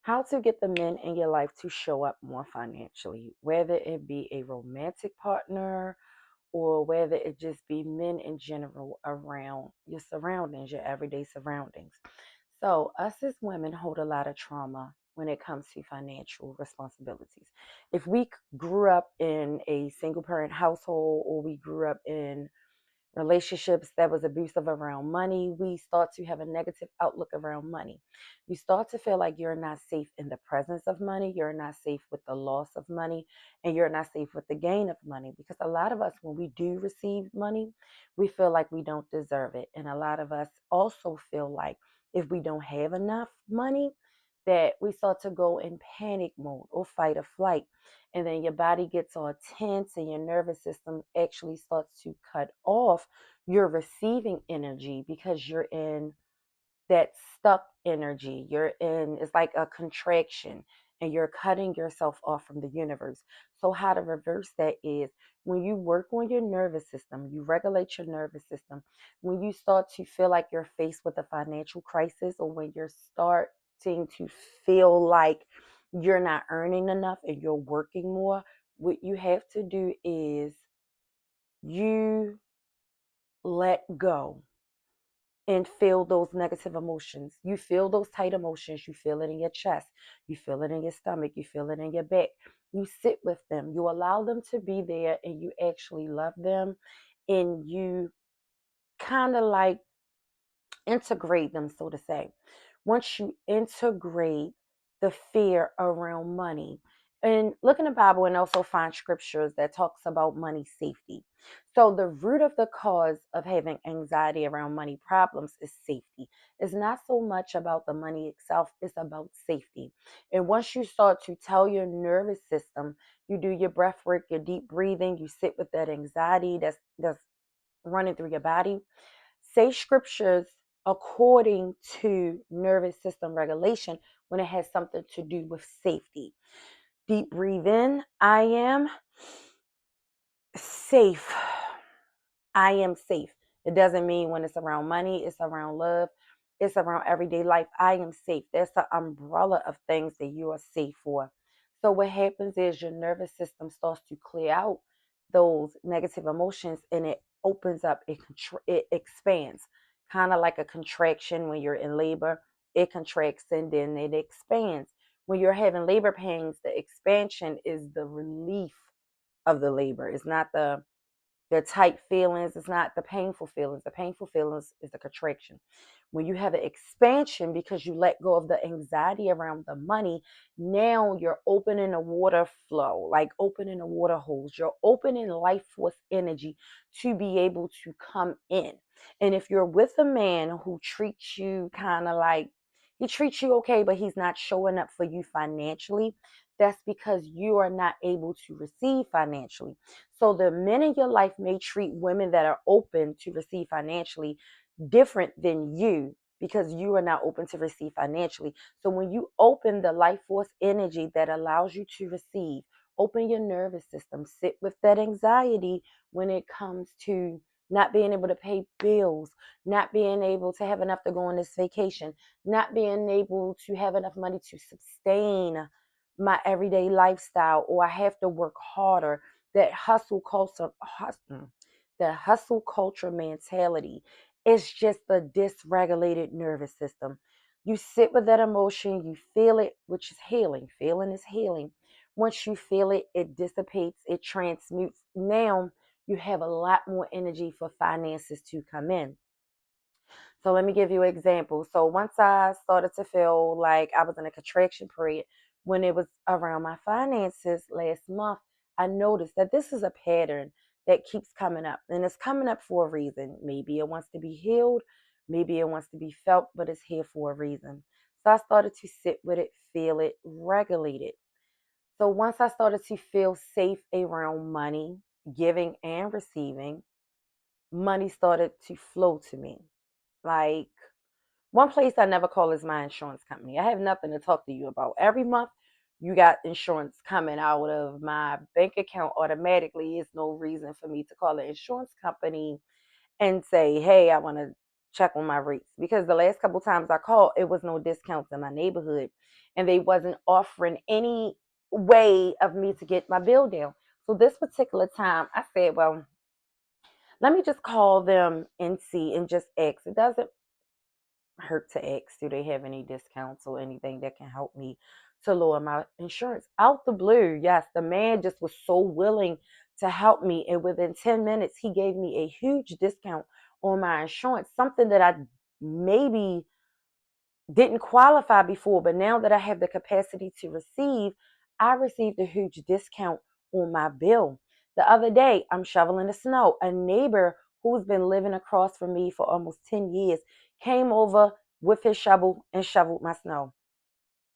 How to get the men in your life to show up more financially, whether it be a romantic partner or whether it just be men in general around your surroundings, your everyday surroundings. So, us as women hold a lot of trauma when it comes to financial responsibilities. If we grew up in a single parent household or we grew up in relationships that was abusive around money, we start to have a negative outlook around money. You start to feel like you're not safe in the presence of money, you're not safe with the loss of money, and you're not safe with the gain of money. Because a lot of us, when we do receive money, we feel like we don't deserve it. And a lot of us also feel like if we don't have enough money, that we start to go in panic mode or fight or flight, and then your body gets all tense and your nervous system actually starts to cut off your receiving energy because you're in that stuck energy. You're in, it's like a contraction, and you're cutting yourself off from the universe. So how to reverse that is when you work on your nervous system, you regulate your nervous system. When you start to feel like you're faced with a financial crisis, or when you're starting to feel like you're not earning enough and you're working more, what you have to do is you let go and feel those negative emotions. You feel those tight emotions. You feel it in your chest. You feel it in your stomach. You feel it in your back. You sit with them. You allow them to be there, and you actually love them. And you kind of like integrate them, so to say. Once you integrate the fear around money, and look in the Bible and also find scriptures that talks about money safety. So the root of the cause of having anxiety around money problems is safety. It's not so much about the money itself, it's about safety. And once you start to tell your nervous system, you do your breath work, your deep breathing, you sit with that anxiety that's running through your body. Say scriptures according to nervous system regulation when it has something to do with safety. Deep breathe in. I am safe. I am safe. It doesn't mean when it's around money, it's around love, it's around everyday life. I am safe. That's the umbrella of things that you are safe for. So, what happens is your nervous system starts to clear out those negative emotions, and it opens up, it expands, kind of like a contraction when you're in labor. It contracts and then it expands. When you're having labor pains, the expansion is the relief of the labor. It's not the tight feelings, it's not the painful feelings. The painful feelings is the contraction. When you have an expansion because you let go of the anxiety around the money, now you're opening a water flow, like opening a water hose. You're opening life force energy to be able to come in. And if you're with a man who treats you kind of like, he treats you okay, but he's not showing up for you financially, that's because you are not able to receive financially. So the men in your life may treat women that are open to receive financially different than you because you are not open to receive financially. So when you open the life force energy that allows you to receive, open your nervous system, sit with that anxiety when it comes to not being able to pay bills, not being able to have enough to go on this vacation, not being able to have enough money to sustain my everyday lifestyle, or I have to work harder. That the hustle culture mentality is just a dysregulated nervous system. You sit with that emotion, you feel it, which is healing. Feeling is healing. Once you feel it, it dissipates, it transmutes. Now you have a lot more energy for finances to come in. So let me give you an example. So once I started to feel like I was in a contraction period, when it was around my finances last month, I noticed that this is a pattern that keeps coming up. And it's coming up for a reason. Maybe it wants to be healed, maybe it wants to be felt, but it's here for a reason. So I started to sit with it, feel it, regulate it. So once I started to feel safe around money, giving and receiving, money started to flow to me. Like, one place I never call is my insurance company. I have nothing to talk to you about. Every month, you got insurance coming out of my bank account automatically. It's no reason for me to call an insurance company and say, hey, I want to check on my rates, because the last couple times I called, it was no discounts in my neighborhood, and they wasn't offering any way of me to get my bill down. So this particular time, I said, well, let me just call them and see and just ask. It doesn't hurt to ask, do they have any discounts or anything that can help me to lower my insurance? Out the blue, yes, the man just was so willing to help me. And within 10 minutes, he gave me a huge discount on my insurance, something that I maybe didn't qualify before, but now that I have the capacity to receive, I received a huge discount on my bill. The other day, I'm shoveling the snow. A neighbor who's been living across from me for almost 10 years came over with his shovel and shoveled my snow.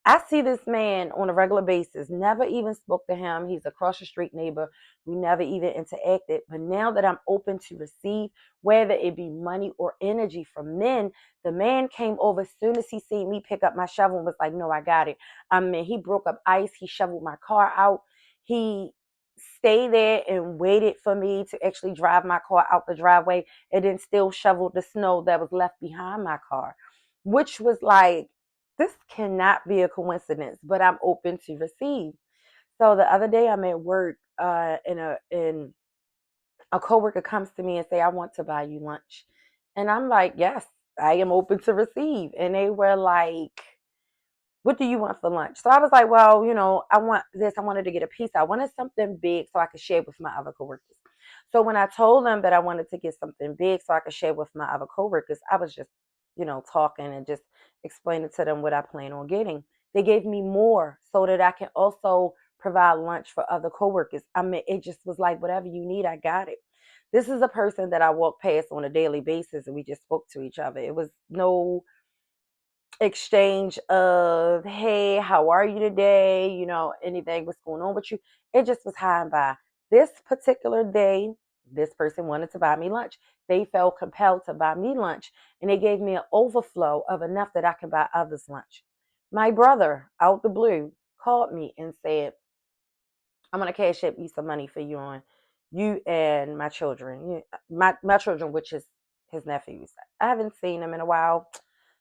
I see this man on a regular basis, never even spoke to him. He's a cross the street neighbor. We never even interacted. But now that I'm open to receive, whether it be money or energy from men, the man came over as soon as he seen me pick up my shovel and was like, no, I got it. I mean, he broke up ice. He shoveled my car out. He stayed there and waited for me to actually drive my car out the driveway and then still shoveled the snow that was left behind my car, which was like, this cannot be a coincidence, but I'm open to receive. So the other day I'm at work, and a coworker comes to me and say, I want to buy you lunch. And I'm like, yes, I am open to receive. And they were like, what do you want for lunch? So I was like, well, I want this. I wanted to get a pizza. I wanted something big so I could share with my other coworkers. So when I told them that I wanted to get something big so I could share with my other coworkers, I was just, talking and just explaining to them what I plan on getting. They gave me more so that I can also provide lunch for other coworkers. I mean, it just was like, whatever you need, I got it. This is a person that I walk past on a daily basis, and we just spoke to each other. It was no exchange of, hey, how are you today, anything, what's going on with you. It just was high and by. This particular day, this person wanted to buy me lunch. They felt compelled to buy me lunch, and they gave me an overflow of enough that I can buy others lunch. My brother, out the blue, called me and said, I'm going to cash up you some money for you and my children, my children, which is his nephews. I haven't seen them in a while.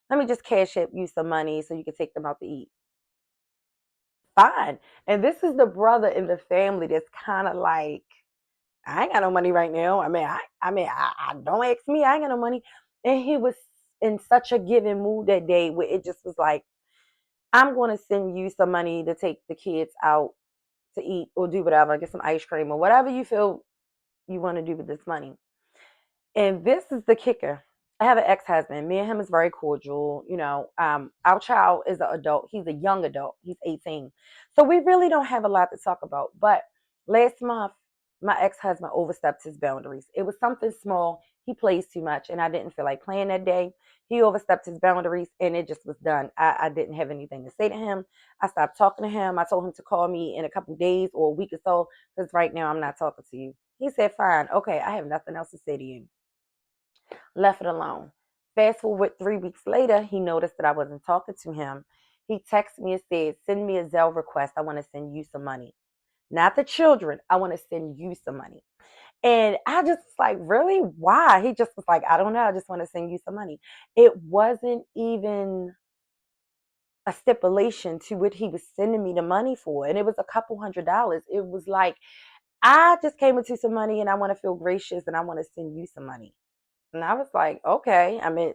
Let me just cash up you some money so you can take them out to eat. Fine. And this is the brother in the family that's kind of like, I ain't got no money right now. I don't ask me. I ain't got no money. And he was in such a giving mood that day where it just was like, I'm going to send you some money to take the kids out to eat or do whatever, get some ice cream or whatever you feel you want to do with this money. And this is the kicker. I have an ex-husband. Me and him is very cordial. Our child is an adult. He's a young adult. He's 18. So we really don't have a lot to talk about. But last month, my ex-husband overstepped his boundaries. It was something small. He plays too much, and I didn't feel like playing that day. He overstepped his boundaries, and it just was done. I didn't have anything to say to him. I stopped talking to him. I told him to call me in a couple days or a week or so, because right now I'm not talking to you. He said, fine, okay, I have nothing else to say to you. Left it alone. Fast forward 3 weeks later, he noticed that I wasn't talking to him. He texted me and said, send me a Zelle request. I want to send you some money. Not the children. I want to send you some money. And I just was like, really? Why? He just was like, I don't know. I just want to send you some money. It wasn't even a stipulation to what he was sending me the money for. And it was a couple $100s. It was like, I just came into some money and I want to feel gracious and I want to send you some money. And I was like, okay. I mean,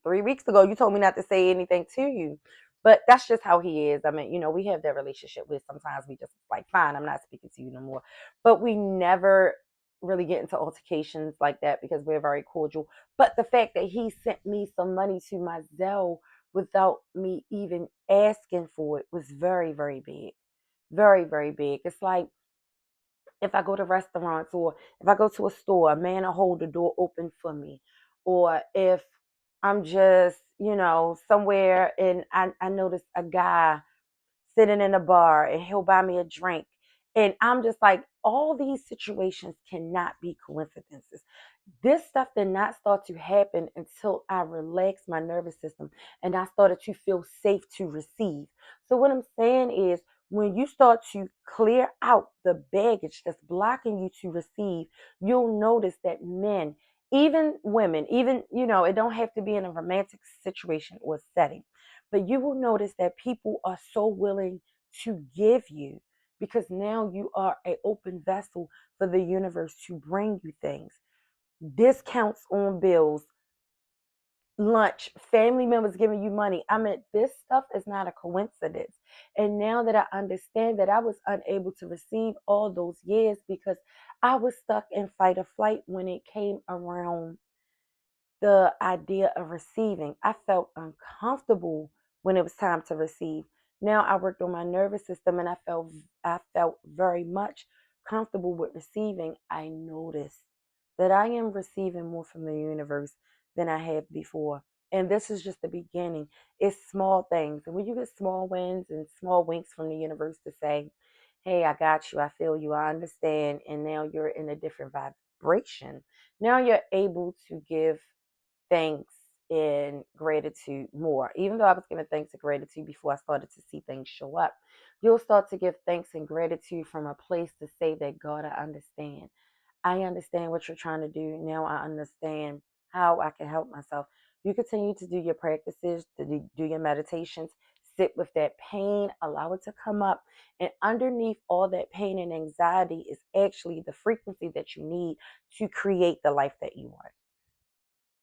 3 weeks ago, you told me not to say anything to you. But that's just how he is. I mean, we have that relationship with sometimes we just like, fine, I'm not speaking to you no more. But we never really get into altercations like that because we're very cordial. But the fact that he sent me some money to my Zelle without me even asking for it was very, very big. Very, very big. It's like, if I go to restaurants or if I go to a store, a man will hold the door open for me. Or if I'm just, somewhere and I notice a guy sitting in a bar and he'll buy me a drink. And I'm just like, all these situations cannot be coincidences. This stuff did not start to happen until I relaxed my nervous system and I started to feel safe to receive. So, what I'm saying is, when you start to clear out the baggage that's blocking you to receive, you'll notice that men Even women, even, it don't have to be in a romantic situation or setting, but you will notice that people are so willing to give you, because now you are an open vessel for the universe to bring you things, discounts on bills, lunch, family members giving you money. I mean, this stuff is not a coincidence. And now that I understand that I was unable to receive all those years because I was stuck in fight or flight when it came around the idea of receiving. I felt uncomfortable when it was time to receive. Now I worked on my nervous system and I felt very much comfortable with receiving. I noticed that I am receiving more from the universe than I had before. And this is just the beginning. It's small things. And when you get small wins and small winks from the universe to say, hey, I got you, I feel you, I understand, and now you're in a different vibration. Now you're able to give thanks and gratitude more. Even though I was giving thanks and gratitude before I started to see things show up, you'll start to give thanks and gratitude from a place to say that, God, I understand. I understand what you're trying to do. Now I understand how I can help myself. You continue to do your practices, to do your meditations, sit with that pain, allow it to come up. And underneath all that pain and anxiety is actually the frequency that you need to create the life that you want.